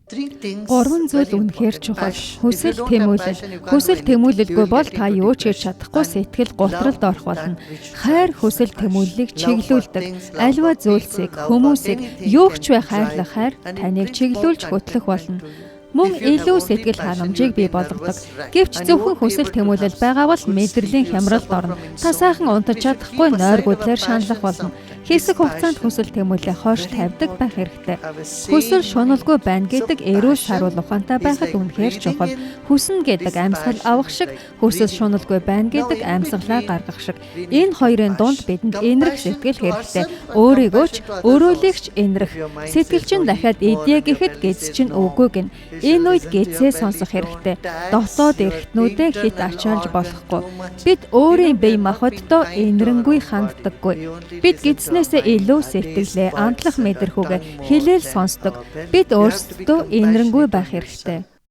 Гурван зүйл үнэхээр чухал. Хүсэл тэмүүлэл. Хүсэл тэмүүлэлгүй бол та юу ч хийж чадахгүй сэтгэл гутралд орох болно. Хайр хүсэл тэмүүллийг чиглүүлдэг. Аливаа зүйлсийг, хүмүүсийг юу ч вэ хайрлах хайр таныг чиглүүлж хөтлөх болно. Мөн илүү сэтгэл ханамжийг бий болгодог. Гэвч зөвхөн хүсэл тэмүүлэл байгаа бол мэдрэлийн хямралд орно. Та сайхан унтаж чадахгүй нойргуудлаар шаналх болно. Хэсэг хугацаанд хүсэл тэмүүлээ хойш тавьдаг байх хэрэгтэй. Хүсэл шуналгүй байна гэдэг эрүүл саруул ухаантай байхад үнэхээр чухал. Хүснэ гэдэг амьсгал авах шиг, хүсэл шуналгүй байна гэдэг амьсгалаа гаргах шиг. Энэ хоёрын дунд бидэнд энэрх сэтгэл хэрэгтэй. Өөрийгөө ч, өрөөлийгч энэрх. Сэтгэл чинь дахиад эдье гэхэд гэз чинь үгүй гин. Энэ үед гэзээ сонсох хэрэгтэй. Дотоод эрхтнүүдээ хит ачаалж болохгүй. Бид өөрийн бие махбоддоо энэрэнгүй ханддаггүй. Бид гэзнээсээ илүү сэтгэлээ, амтлах мэдрэхүүгээ хилээл сонсдог. Бид өөрсдөө энэрэнгүй байх хэрэгтэй.